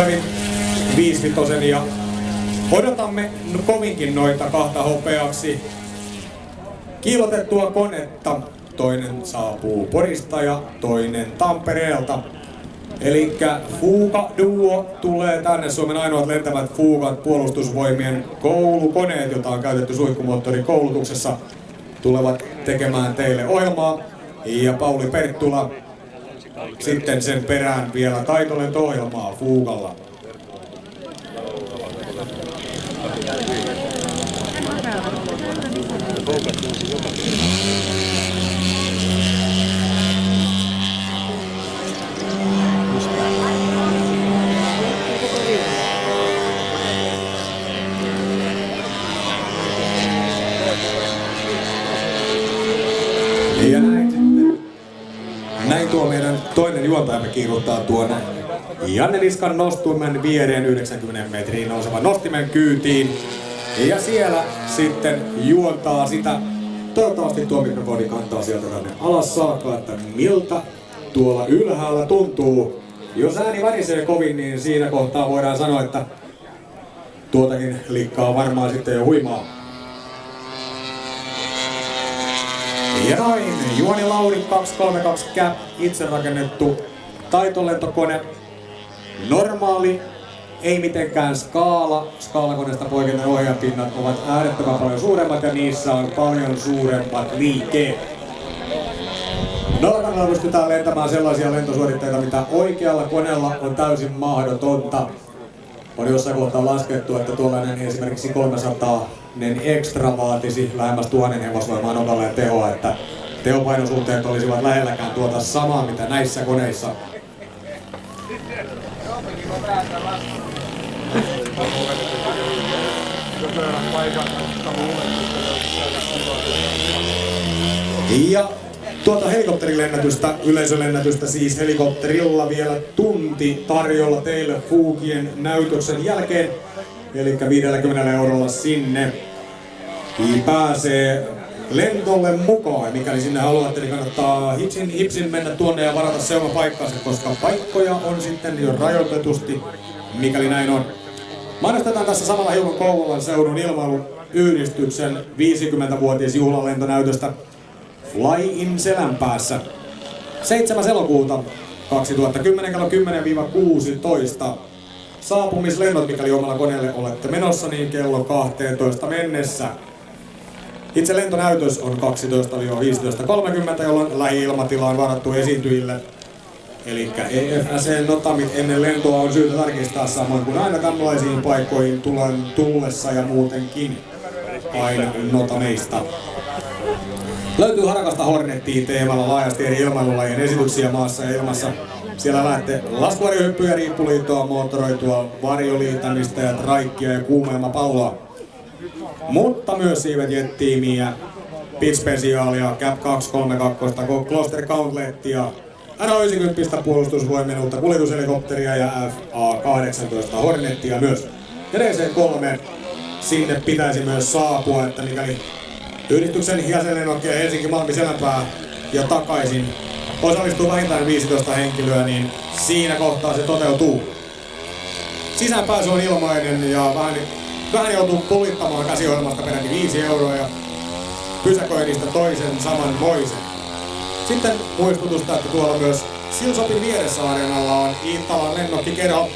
5-vitosen ja odotamme kovinkin noita kahta hopeaksi kiilotettua konetta. Toinen saapuu Porista ja toinen Tampereelta. Elikkä Fuga Duo tulee tänne, Suomen ainoat lentävät Fugat puolustusvoimien koulukoneet, jota on käytetty suihkumoottorikoulutuksessa, tulevat tekemään teille ohjelmaa. Ja Pauli Perttula sitten sen perään vielä taitolento-ohjelmaa Fugalla. Ja näin tuo meidän toinen juontajamme kiiruttaa tuonne Janne Niskan nostuimen viereen 90 metriin nousevan nostimen kyytiin. Ja siellä sitten juontaa sitä. Toivottavasti tuo mikrofoni kantaa sieltä tänne alas saakka, että miltä tuolla ylhäällä tuntuu. Jos ääni värisee kovin, niin siinä kohtaa voidaan sanoa, että tuotakin likkaa varmaan sitten jo huimaa. Ja noin, Juhani Lauri 232 Cap, itse rakennettu taitolentokone. Normaali, ei mitenkään skaala. Skaalakoneesta poiketen ohjaapinnat ovat äärettömän paljon suuremmat ja niissä on paljon suuremmat liikkeet. Nollakoneella pystytään lentämään sellaisia lentosuoritteita, mitä oikealla koneella on täysin mahdotonta. On jossain kohtaa laskettu, että tuollainen esimerkiksi 300 extra vaatisi lähemmäs 1000 hevosvoimaa nokalle tehoa, että tehopainosuhteet olisivat lähelläkään tuota samaa, mitä näissä koneissa. Ja tuota helikopterilennätystä, yleisölennätystä siis helikopterilla vielä tunti tarjolla teille Fugien näytöksen jälkeen. Eli 50 eurolla sinne pääsee lentolle mukaan. Mikäli sinne haluatte, niin kannattaa hipsin mennä tuonne ja varata seumapaikkaansa, koska paikkoja on sitten jo rajoitetusti, mikäli näin on. Mainostetaan tässä samalla hiukan Kouvolan seudun ilmailuyhdistyksen 50-vuotias juhlalentonäytöstä Fly in Selänpäässä. 7. elokuuta 2010 kello 10-16. Saapumislennot, mikäli omalla koneelle olette menossa, niin kello 12 mennessä. Itse lentonäytös on 12-15.30, jolloin lähi-ilmatila on varattu esiintyjille. Eli EFSC-notamit ennen lentoa on syytä tarkistaa, samoin kuin aina tämmöisiin paikkoihin tullessa ja muutenkin aina notameista. Löytyy Harakasta Hornettiin teemalla laajasti eri ilmailulajien esityksiä maassa ja ilmassa. Siellä näette laskuvarjohyppyjä, riippuliittoa, moottoroitua, varjoliitämistä ja traikkia ja kuumeilmapalloa. Mutta myös siivetjet-tiimiä, Pit-spesiaalia, Cap 232, Gloster Gauntlettia, NH90 puolustusvoimien uutta kuljetushelikopteria ja FA-18 Hornettia myös. Ja DC-3 sinne pitäisi myös saapua, että mikäli yhdistyksen jäsenlennokkeja Helsinki-Malmi-Selänpää ja takaisin osallistuu vähintään 15 henkilöä, niin siinä kohtaa se toteutuu. Sisäänpääsy on ilmainen ja vähän joutuu pulittamaan käsiohjelmasta peräti 5 euroa ja pysäköinnistä toisen samanmoisen. Sitten muistutusta, että tuolla myös Silsopin vieressä areenalla on Iittalan lennokki Kerho.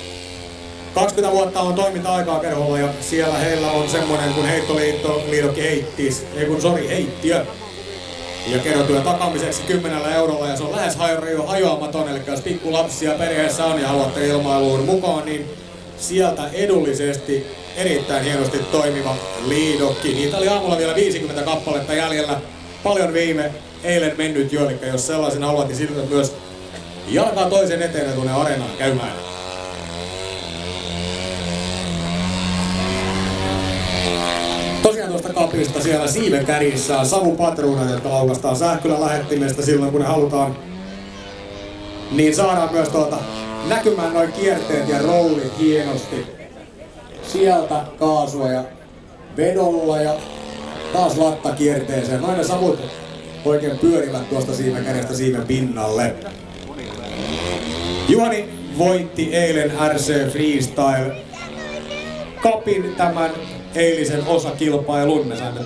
20 vuotta on toiminta-aikaa Kerholla ja siellä heillä on semmonen kuin heittoliidokki heittiö. Ja kerrotyön takaamiseksi 10 eurolla ja se on lähes hajoamaton, eli jos pikkulapsia perheessä on ja haluatte ilmailuun mukaan, niin sieltä edullisesti erittäin hienosti toimiva liidokki. Niitä oli aamulla vielä 50 kappaletta jäljellä, paljon eilen mennyt jo, eli jos sellaisen haluat, niin silloin myös jalkaa toisen eteen ja tuonne areenaan käymään. Tosiaan tuosta kapista siellä siiven kärissä on savupatruunat, jotka laukastaan sähköllä lähettimestä silloin kun ne halutaan. Niin saadaan myös näkymään noin kierteet ja rollit hienosti. Sieltä kaasua ja vedolla ja taas latta kierteeseen. Noin ne savut oikein pyörivät tuosta siiven kädestä siiven pinnalle. Juhani voitti eilen RC Freestyle Cupin tämän eilisen osakilpailun. Me saimme